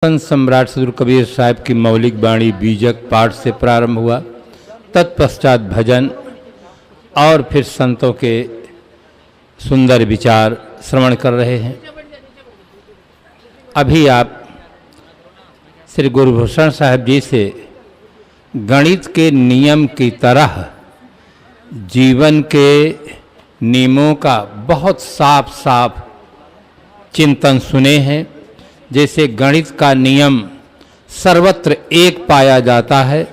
संत सम्राट सदगुरु कबीर साहब की मौलिक वाणी बीजक पाठ से प्रारंभ हुआ। तत्पश्चात भजन और फिर संतों के सुंदर विचार श्रवण कर रहे हैं। अभी आप श्री गुरुभूषण साहब जी से गणित के नियम की तरह जीवन के नियमों का बहुत साफ साफ चिंतन सुने हैं। जैसे गणित का नियम सर्वत्र एक पाया जाता है,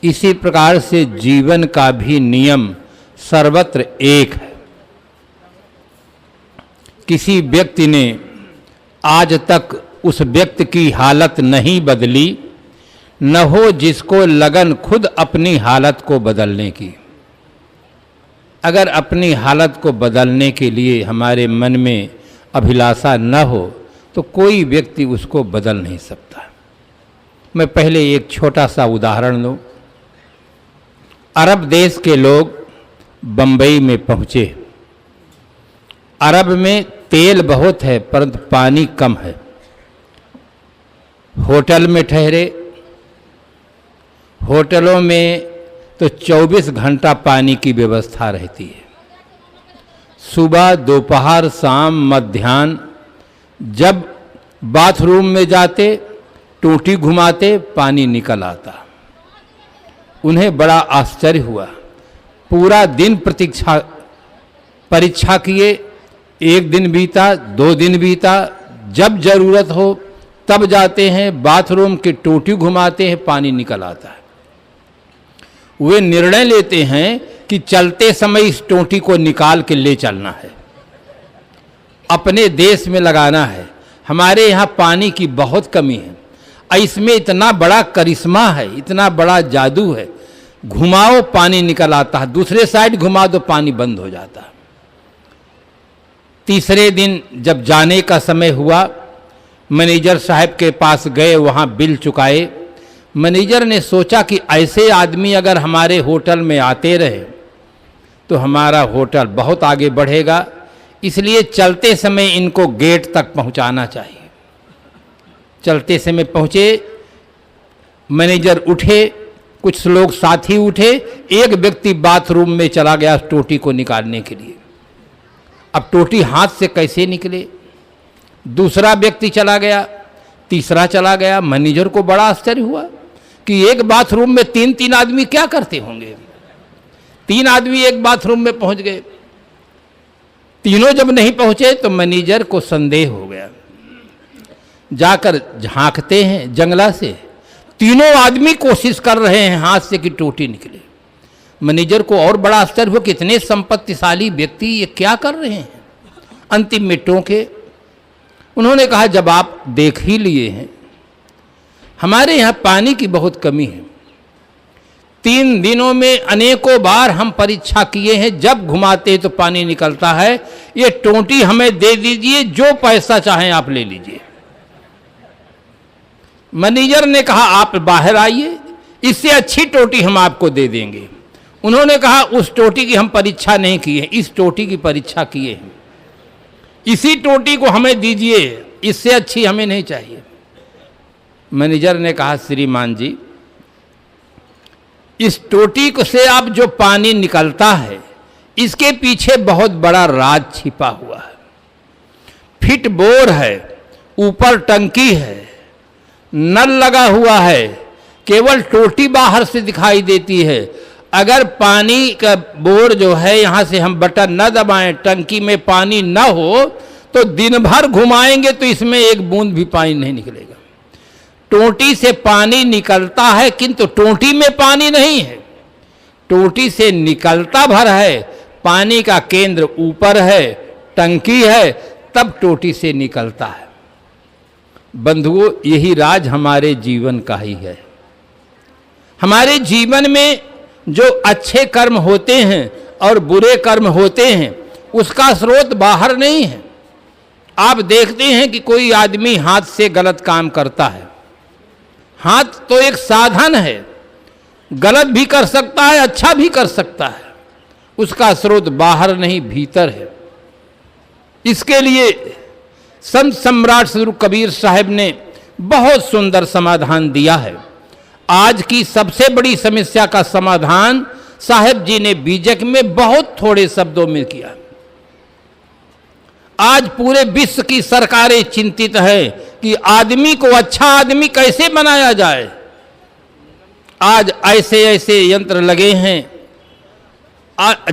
इसी प्रकार से जीवन का भी नियम सर्वत्र एक है। किसी व्यक्ति ने आज तक उस व्यक्ति की हालत नहीं बदली, न हो जिसको लगन खुद अपनी हालत को बदलने की। अगर अपनी हालत को बदलने के लिए हमारे मन में अभिलाषा न हो तो कोई व्यक्ति उसको बदल नहीं सकता। मैं पहले एक छोटा सा उदाहरण दूं। अरब देश के लोग बंबई में पहुंचे। अरब में तेल बहुत है परंतु पानी कम है। होटल में ठहरे। होटलों में तो 24 घंटा पानी की व्यवस्था रहती है। सुबह, दोपहर, शाम, मध्याह्न जब बाथरूम में जाते, टूटी घुमाते, पानी निकल आता। उन्हें बड़ा आश्चर्य हुआ। पूरा दिन परीक्षा किए। एक दिन बीता, 2 दिन बीता, जब जरूरत हो तब जाते हैं, बाथरूम की टूटी घुमाते हैं, पानी निकल आता है। वे निर्णय लेते हैं कि चलते समय इस टोंटी को निकाल के ले चलना है, अपने देश में लगाना है। हमारे यहाँ पानी की बहुत कमी है, इसमें इतना बड़ा करिश्मा है, इतना बड़ा जादू है। घुमाओ पानी निकल आता है, दूसरे साइड घुमा दो पानी बंद हो जाता है। तीसरे दिन जब जाने का समय हुआ, मैनेजर साहब के पास गए, वहाँ बिल चुकाए। मैनेजर ने सोचा कि ऐसे आदमी अगर हमारे होटल में आते रहे तो हमारा होटल बहुत आगे बढ़ेगा, इसलिए चलते समय इनको गेट तक पहुंचाना चाहिए। चलते समय पहुंचे, मैनेजर उठे, कुछ लोग साथी उठे, एक व्यक्ति बाथरूम में चला गया टोटी को निकालने के लिए। अब टोटी हाथ से कैसे निकले? दूसरा व्यक्ति चला गया, तीसरा चला गया। मैनेजर को बड़ा आश्चर्य हुआ कि एक बाथरूम में 3-3 आदमी क्या करते होंगे। 3 आदमी एक बाथरूम में पहुंच गए। तीनों जब नहीं पहुंचे तो मैनेजर को संदेह हो गया। जाकर झांकते हैं जंगला से, तीनों आदमी कोशिश कर रहे हैं हाथ से कि टोटी निकले। मैनेजर को और बड़ा आश्चर्य हुआ कि इतने संपत्तिशाली व्यक्ति ये क्या कर रहे हैं। अंतिम में टोके। उन्होंने कहा, जब आप देख ही लिए हैं, हमारे यहाँ पानी की बहुत कमी है। 3 दिनों में अनेकों बार हम परीक्षा किए हैं, जब घुमाते तो पानी निकलता है। ये टोंटी हमें दे दीजिए, जो पैसा चाहें आप ले लीजिए। मैनेजर ने कहा, आप बाहर आइए, इससे अच्छी टोटी हम आपको दे देंगे। उन्होंने कहा, उस टोटी की हम परीक्षा नहीं की है, इस टोटी की परीक्षा किए हैं। इसी टोटी को हमें दीजिए, इससे अच्छी हमें नहीं चाहिए। मैनेजर ने कहा, श्रीमान जी, इस टोटी से आप जो पानी निकलता है, इसके पीछे बहुत बड़ा राज छिपा हुआ है। फिट बोर है, ऊपर टंकी है, नल लगा हुआ है, केवल टोटी बाहर से दिखाई देती है। अगर पानी का बोर जो है, यहाँ से हम बटन न दबाएं, टंकी में पानी न हो तो दिन भर घुमाएंगे तो इसमें एक बूंद भी पानी नहीं निकलेगा। टोटी से पानी निकलता है किंतु टोटी में पानी नहीं है। टोटी से निकलता भर है, पानी का केंद्र ऊपर है, टंकी है, तब टोटी से निकलता है। बंधुओं, यही राज हमारे जीवन का ही है। हमारे जीवन में जो अच्छे कर्म होते हैं और बुरे कर्म होते हैं, उसका स्रोत बाहर नहीं है। आप देखते हैं कि कोई आदमी हाथ से गलत काम करता है। हाथ तो एक साधन है, गलत भी कर सकता है, अच्छा भी कर सकता है। उसका स्रोत बाहर नहीं, भीतर है। इसके लिए संत सम्राट सदगुरु कबीर साहब ने बहुत सुंदर समाधान दिया है। आज की सबसे बड़ी समस्या का समाधान साहेब जी ने बीजक में बहुत थोड़े शब्दों में किया। आज पूरे विश्व की सरकारें चिंतित है कि आदमी को अच्छा आदमी कैसे बनाया जाए। आज ऐसे ऐसे यंत्र लगे हैं,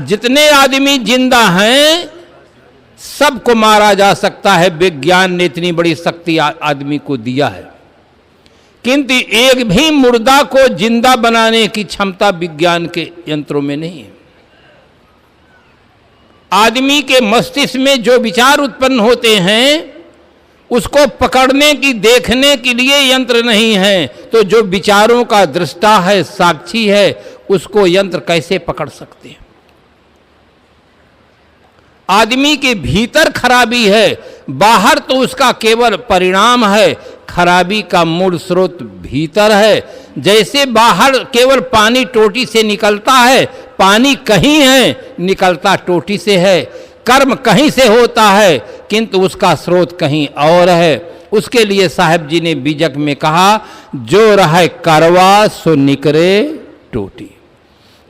जितने आदमी जिंदा हैं सबको मारा जा सकता है। विज्ञान ने इतनी बड़ी शक्ति आदमी को दिया है, किंतु एक भी मुर्दा को जिंदा बनाने की क्षमता विज्ञान के यंत्रों में नहीं है। आदमी के मस्तिष्क में जो विचार उत्पन्न होते हैं उसको पकड़ने की, देखने के लिए यंत्र नहीं है, तो जो विचारों का दृष्टा है, साक्षी है, उसको यंत्र कैसे पकड़ सकते हैं। आदमी के भीतर खराबी है, बाहर तो उसका केवल परिणाम है। खराबी का मूल स्रोत भीतर है। जैसे बाहर केवल पानी टोटी से निकलता है, पानी कहीं है, निकलता टोटी से है। कर्म कहीं से होता है, किंतु उसका स्रोत कहीं और है। उसके लिए साहब जी ने बीजक में कहा, जो रहे करवा सो निकरे टोटी।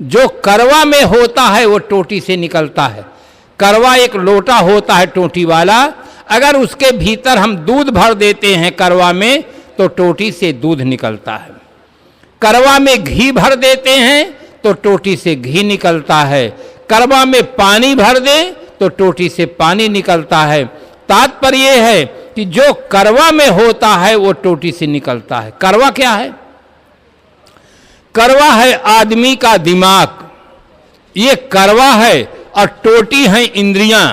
जो करवा में होता है वो टोटी से निकलता है। करवा एक लोटा होता है टोटी वाला, अगर उसके भीतर हम दूध भर देते हैं करवा में तो टोटी से दूध निकलता है। करवा में घी भर देते हैं तो टोटी से घी निकलता है। करवा में पानी भर दें तो टोटी से पानी निकलता है। तात्पर्य है कि जो करवा में होता है वो टोटी से निकलता है। करवा क्या है? करवा है आदमी का दिमाग, ये करवा है, और टोटी है इंद्रियां।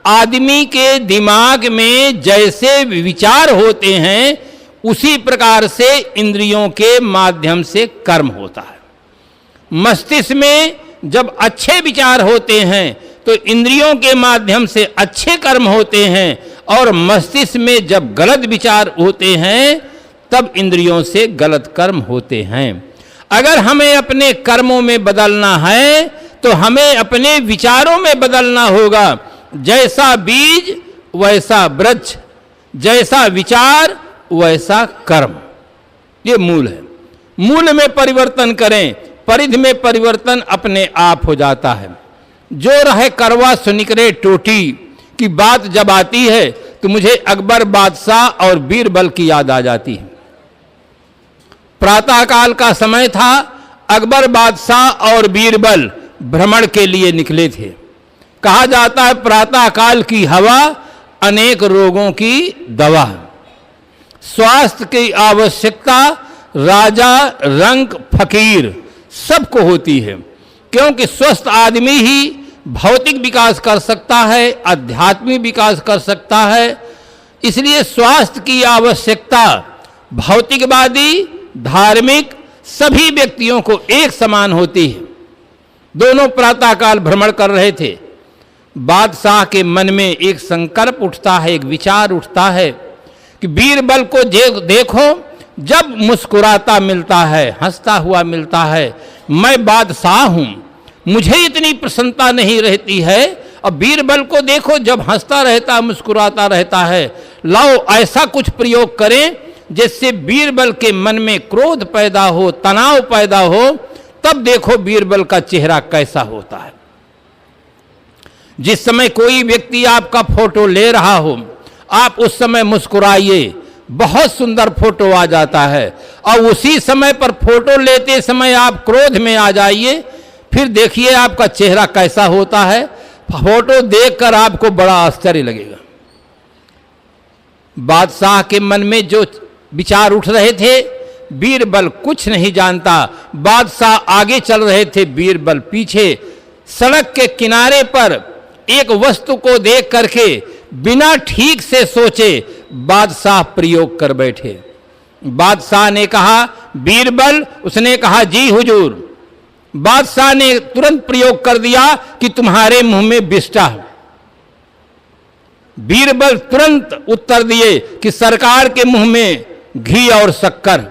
आदमी के दिमाग में जैसे विचार होते हैं उसी प्रकार से इंद्रियों के माध्यम से कर्म होता है। मस्तिष्क में जब अच्छे विचार होते हैं तो इंद्रियों के माध्यम से अच्छे कर्म होते हैं, और मस्तिष्क में जब गलत विचार होते हैं तब इंद्रियों से गलत कर्म होते हैं। अगर हमें अपने कर्मों में बदलना है तो हमें अपने विचारों में बदलना होगा। जैसा बीज वैसा वृक्ष, जैसा विचार वैसा कर्म, ये मूल है। मूल में परिवर्तन करें, परिधि में परिवर्तन अपने आप हो जाता है। जो रहे करवा सो निकरे टोटी की बात जब आती है तो मुझे अकबर बादशाह और बीरबल की याद आ जाती है। प्रातःकाल का समय था, अकबर बादशाह और बीरबल भ्रमण के लिए निकले थे। कहा जाता है प्रातःकाल की हवा अनेक रोगों की दवा। स्वास्थ्य की आवश्यकता राजा, रंक, फकीर सबको होती है, क्योंकि स्वस्थ आदमी ही भौतिक विकास कर सकता है, आध्यात्मिक विकास कर सकता है। इसलिए स्वास्थ्य की आवश्यकता भौतिकवादी, धार्मिक सभी व्यक्तियों को एक समान होती है। दोनों प्रातःकाल भ्रमण कर रहे थे। बादशाह के मन में एक संकल्प उठता है, एक विचार उठता है कि बीरबल को देखो, जब मुस्कुराता मिलता है, हंसता हुआ मिलता है, मैं बादशाह हूं, मुझे इतनी प्रसन्नता नहीं रहती है, और बीरबल को देखो जब हंसता रहता, मुस्कुराता रहता है। लाओ ऐसा कुछ प्रयोग करें जिससे बीरबल के मन में क्रोध पैदा हो, तनाव पैदा हो, तब देखो बीरबल का चेहरा कैसा होता है। जिस समय कोई व्यक्ति आपका फोटो ले रहा हो, आप उस समय मुस्कुराइए, बहुत सुंदर फोटो आ जाता है। और उसी समय पर फोटो लेते समय आप क्रोध में आ जाइए, फिर देखिए आपका चेहरा कैसा होता है। फोटो देखकर आपको बड़ा आश्चर्य लगेगा। बादशाह के मन में जो विचार उठ रहे थे, बीरबल कुछ नहीं जानता। बादशाह आगे चल रहे थे, बीरबल पीछे। सड़क के किनारे पर एक वस्तु को देख करके बिना ठीक से सोचे बादशाह प्रयोग कर बैठे। बादशाह ने कहा बीरबल, उसने कहा जी हुजूर। बादशाह ने तुरंत प्रयोग कर दिया कि तुम्हारे मुंह में बिष्टा है। बीरबल तुरंत उत्तर दिए कि सरकार के मुंह में घी और शक्कर।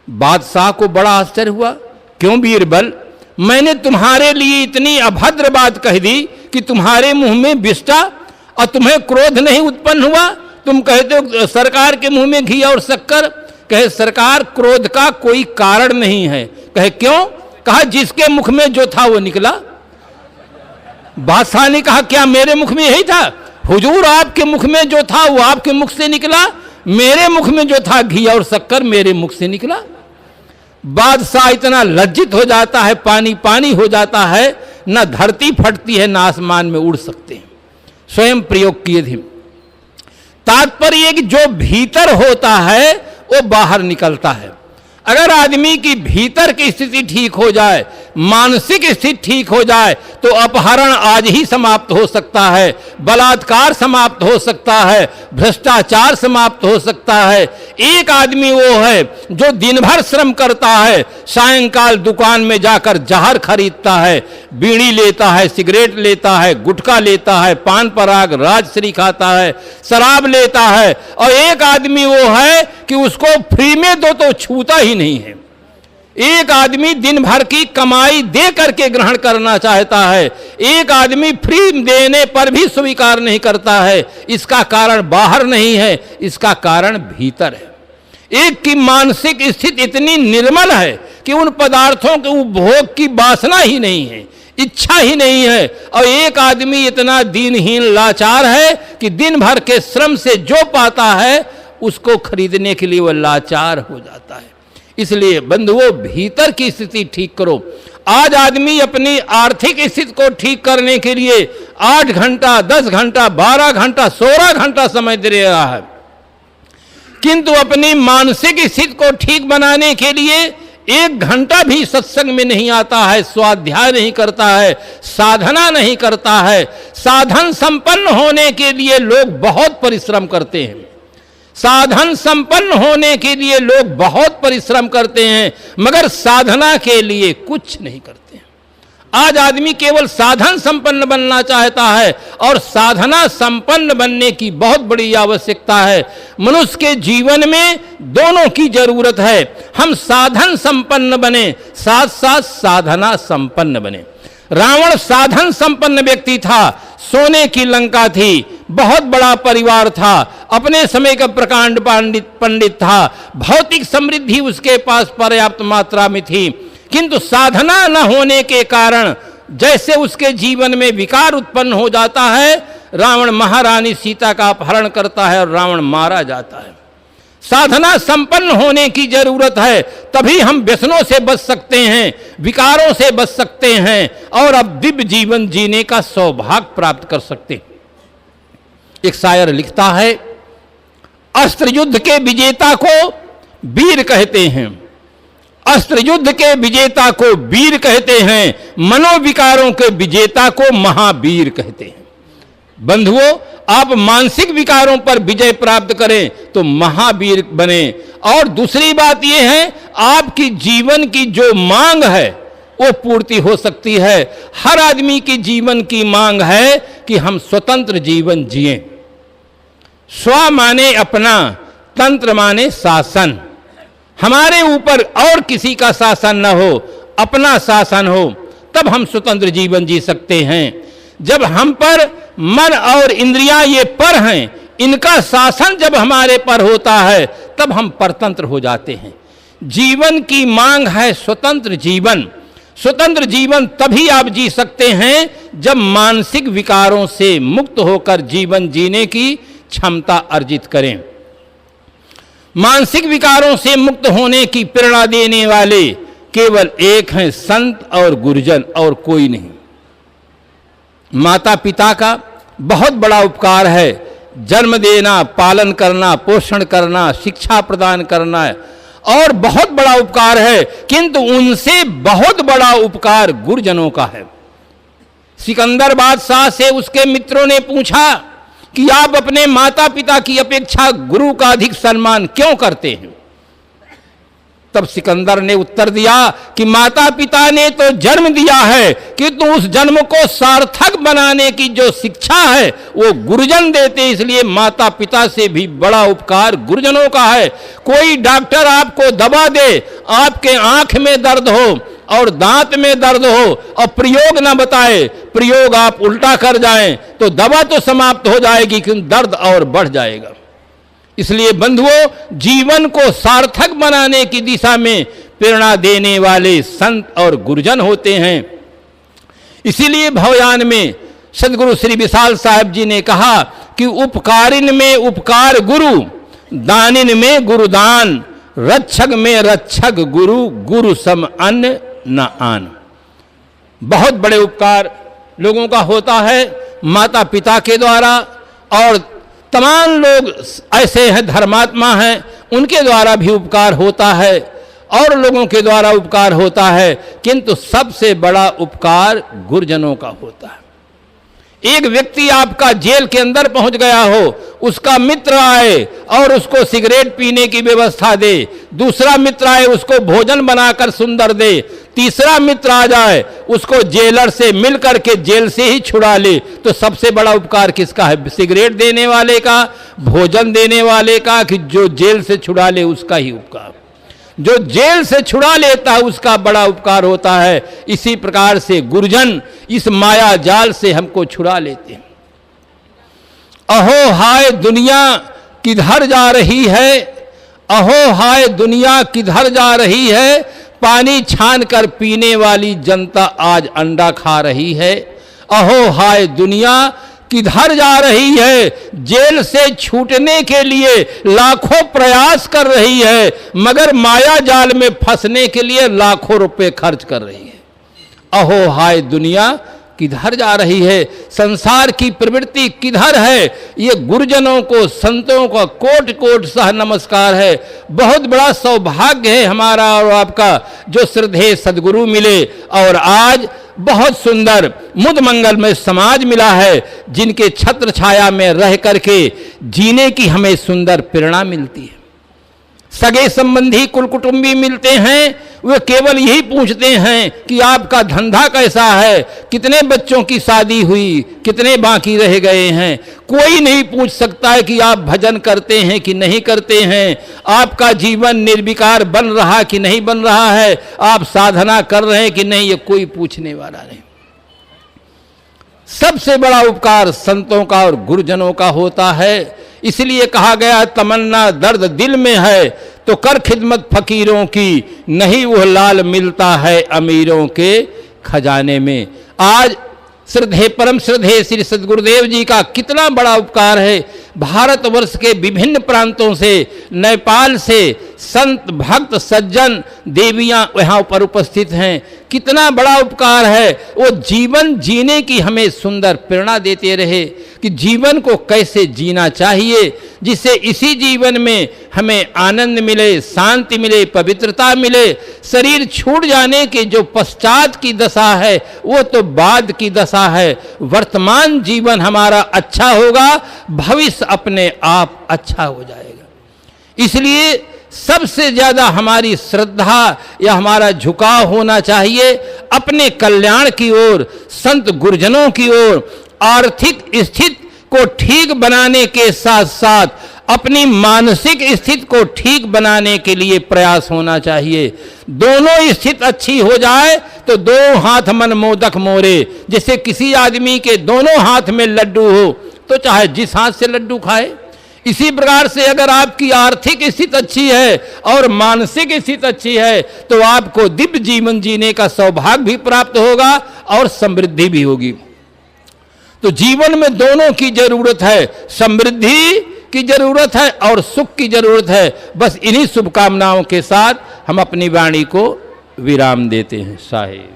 बादशाह को बड़ा आश्चर्य हुआ, क्यों बीरबल, मैंने तुम्हारे लिए इतनी अभद्र बात कह दी कि तुम्हारे मुंह में बिष्टा, और तुम्हें क्रोध नहीं उत्पन्न हुआ? तुम कहते हो सरकार के मुंह में घी और शक्कर। कहे सरकार क्रोध का कोई कारण नहीं है। कहे क्यों? कहा जिसके मुख में जो था वो निकला। बादशाह ने कहा क्या मेरे मुख में यही था? हुजूर आपके मुख में जो था वो आपके मुख से निकला, मेरे मुख में जो था घी और शक्कर मेरे मुख से निकला। बादशाह इतना लज्जित हो जाता है, पानी पानी हो जाता है, न धरती फटती है न आसमान में उड़ सकते हैं। स्वयं प्रयोग किए थे। तात्पर्य कि जो भीतर होता है वो बाहर निकलता है। अगर आदमी की भीतर की स्थिति ठीक हो जाए, मानसिक स्थिति ठीक हो जाए, तो अपहरण आज ही समाप्त हो सकता है, बलात्कार समाप्त हो सकता है, भ्रष्टाचार समाप्त हो सकता है। एक आदमी वो है जो दिन भर श्रम करता है, सायंकाल दुकान में जाकर जहर खरीदता है, बीड़ी लेता है, सिगरेट लेता है, गुटखा लेता है, पान पराग राजश्री खाता है, शराब लेता है, और एक आदमी वो है कि उसको फ्री में दो तो छूता ही नहीं है। एक आदमी दिन भर की कमाई दे करके ग्रहण करना चाहता है, एक आदमी फ्री देने पर भी स्वीकार नहीं करता है। इसका कारण बाहर नहीं है, इसका कारण भीतर है। एक की मानसिक स्थिति इतनी निर्मल है कि उन पदार्थों के उपभोग की वासना ही नहीं है, इच्छा ही नहीं है, और एक आदमी इतना दीनहीन लाचार है कि दिन भर के श्रम से जो पाता है उसको खरीदने के लिए वह लाचार हो जाता है। इसलिए बंधुओं, भीतर की स्थिति ठीक करो। आज आदमी अपनी आर्थिक स्थिति को ठीक करने के लिए 8 घंटा, 10 घंटा, 12 घंटा, 16 घंटा समय दे रहा है, किंतु अपनी मानसिक स्थिति को ठीक बनाने के लिए 1 घंटा भी सत्संग में नहीं आता है, स्वाध्याय नहीं करता है, साधना नहीं करता है। साधन संपन्न होने के लिए लोग बहुत परिश्रम करते हैं, साधन संपन्न होने के लिए लोग बहुत परिश्रम करते हैं, मगर साधना के लिए कुछ नहीं करते हैं। आज आदमी केवल साधन संपन्न बनना चाहता है, और साधना संपन्न बनने की बहुत बड़ी आवश्यकता है। मनुष्य के जीवन में दोनों की जरूरत है। हम साधन संपन्न बने, साथ साथ साधना संपन्न बने। रावण साधन संपन्न व्यक्ति था, सोने की लंका थी, बहुत बड़ा परिवार था, अपने समय का प्रकांड पंडित था, भौतिक समृद्धि उसके पास पर्याप्त मात्रा में थी, किंतु साधना न होने के कारण जैसे उसके जीवन में विकार उत्पन्न हो जाता है, रावण महारानी सीता का अपहरण करता है और रावण मारा जाता है। साधना संपन्न होने की जरूरत है, तभी हम व्यसनों से बच सकते हैं, विकारों से बच सकते हैं, और अब दिव्य जीवन जीने का सौभाग्य प्राप्त कर सकते हैं। एक शायर लिखता है, अस्त्र युद्ध के विजेता को वीर कहते हैं, अस्त्र युद्ध के विजेता को वीर कहते हैं, मनोविकारों के विजेता को महावीर कहते हैं। बंधुओं, आप मानसिक विकारों पर विजय प्राप्त करें तो महावीर बने। और दूसरी बात यह है, आपकी जीवन की जो मांग है वो पूर्ति हो सकती है। हर आदमी की जीवन की मांग है कि हम स्वतंत्र जीवन जिएं। स्व माने अपना, तंत्र माने शासन। हमारे ऊपर और किसी का शासन न हो, अपना शासन हो, तब हम स्वतंत्र जीवन जी सकते हैं। जब हम पर मन और इंद्रियां ये पर हैं, इनका शासन जब हमारे पर होता है, तब हम परतंत्र हो जाते हैं। जीवन की मांग है स्वतंत्र जीवन। स्वतंत्र जीवन तभी आप जी सकते हैं जब मानसिक विकारों से मुक्त होकर जीवन जीने की क्षमता अर्जित करें। मानसिक विकारों से मुक्त होने की प्रेरणा देने वाले केवल एक हैं, संत और गुरुजन, और कोई नहीं। माता पिता का बहुत बड़ा उपकार है, जन्म देना, पालन करना, पोषण करना, शिक्षा प्रदान करना, और बहुत बड़ा उपकार है, किंतु उनसे बहुत बड़ा उपकार गुरुजनों का है। सिकंदर बादशाह से उसके मित्रों ने पूछा कि आप अपने माता पिता की अपेक्षा गुरु का अधिक सम्मान क्यों करते हैं? तब सिकंदर ने उत्तर दिया कि माता पिता ने तो जन्म दिया है, किंतु उस जन्म को सार्थक बनाने की जो शिक्षा है वो गुरुजन देते, इसलिए माता पिता से भी बड़ा उपकार गुरुजनों का है। कोई डॉक्टर आपको दवा दे, आपके आंख में दर्द हो और दांत में दर्द हो और प्रयोग ना बताए, प्रयोग आप उल्टा कर जाएं, तो दवा तो समाप्त हो जाएगी, किंतु दर्द और बढ़ जाएगा। इसलिए बंधुओं, जीवन को सार्थक बनाने की दिशा में प्रेरणा देने वाले संत और गुरुजन होते हैं। इसीलिए भवयान में सदगुरु श्री विशाल साहब जी ने कहा कि उपकारिन में उपकार गुरु, दानिन में गुरुदान, रक्षक में रक्षक गुरु, गुरु सम अन्न न आन। बहुत बड़े उपकार लोगों का होता है माता पिता के द्वारा, और तमाम लोग ऐसे हैं धर्मात्मा हैं, उनके द्वारा भी उपकार होता है और लोगों के द्वारा उपकार होता है, किंतु सबसे बड़ा उपकार गुरुजनों का होता है। एक व्यक्ति आपका जेल के अंदर पहुंच गया हो, उसका मित्र आए और उसको सिगरेट पीने की व्यवस्था दे, दूसरा मित्र आए उसको भोजन बनाकर सुंदर दे, तीसरा मित्र आ जाए उसको जेलर से मिल करके जेल से ही छुड़ा ले, तो सबसे बड़ा उपकार किसका है? सिगरेट देने वाले का, भोजन देने वाले का, कि जो जेल से छुड़ा ले उसका ही उपकार। जो जेल से छुड़ा लेता है उसका बड़ा उपकार होता है। इसी प्रकार से गुरुजन इस माया जाल से हमको छुड़ा लेते हैं। अहो हाय दुनिया किधर जा रही है, अहो हाय दुनिया किधर जा रही है, पानी छान कर पीने वाली जनता आज अंडा खा रही है। अहो हाय दुनिया किधर जा रही है, जेल से छूटने के लिए लाखों प्रयास कर रही है, मगर माया जाल में फंसने के लिए लाखों रुपए खर्च कर रही है। अहो हाय दुनिया किधर जा रही है, संसार की प्रवृत्ति किधर है। ये गुरुजनों को, संतों को कोट कोट सह नमस्कार है। बहुत बड़ा सौभाग्य है हमारा और आपका जो श्रद्धेय सदगुरु मिले, और आज बहुत सुंदर मुद मंगल में समाज मिला है, जिनके छत्र छाया में रह करके जीने की हमें सुंदर प्रेरणा मिलती है। सगे संबंधी कुल कुटुंबी मिलते हैं, वे केवल यही पूछते हैं कि आपका धंधा कैसा है, कितने बच्चों की शादी हुई, कितने बाकी रह गए हैं। कोई नहीं पूछ सकता है कि आप भजन करते हैं कि नहीं करते हैं, आपका जीवन निर्विकार बन रहा कि नहीं बन रहा है, आप साधना कर रहे हैं कि नहीं, ये कोई पूछने वाला नहीं। सबसे बड़ा उपकार संतों का और गुरुजनों का होता है। इसलिए कहा गया तमन्ना दर्द दिल में है तो कर खिदमत फकीरों की, नहीं वह लाल मिलता है अमीरों के खजाने में। आज श्रद्धेय परम श्रद्धेय श्री सद्गुरुदेव जी का कितना बड़ा उपकार है। भारतवर्ष के विभिन्न प्रांतों से, नेपाल से संत भक्त सज्जन देवियां यहाँ पर उपस्थित हैं। कितना बड़ा उपकार है। वो जीवन जीने की हमें सुंदर प्रेरणा देते रहे कि जीवन को कैसे जीना चाहिए, जिससे इसी जीवन में हमें आनंद मिले, शांति मिले, पवित्रता मिले। शरीर छूट जाने के जो पश्चात की दशा है वो तो बाद की दशा है। वर्तमान जीवन हमारा अच्छा होगा, भविष्य अपने आप अच्छा हो जाएगा। इसलिए सबसे ज्यादा हमारी श्रद्धा या हमारा झुकाव होना चाहिए अपने कल्याण की ओर, संत गुरुजनों की ओर। आर्थिक स्थिति को ठीक बनाने के साथ साथ अपनी मानसिक स्थिति को ठीक बनाने के लिए प्रयास होना चाहिए। दोनों स्थिति अच्छी हो जाए तो दो हाथ मन मोदक मोरे। जैसे किसी आदमी के दोनों हाथ में लड्डू हो तो चाहे जिस हाथ से लड्डू खाए, इसी प्रकार से अगर आपकी आर्थिक स्थिति अच्छी है और मानसिक स्थिति अच्छी है तो आपको दिव्य जीवन जीने का सौभाग्य भी प्राप्त होगा और समृद्धि भी होगी। तो जीवन में दोनों की जरूरत है, समृद्धि की जरूरत है और सुख की जरूरत है। बस इन्हीं शुभकामनाओं के साथ हम अपनी वाणी को विराम देते हैं। साहिब।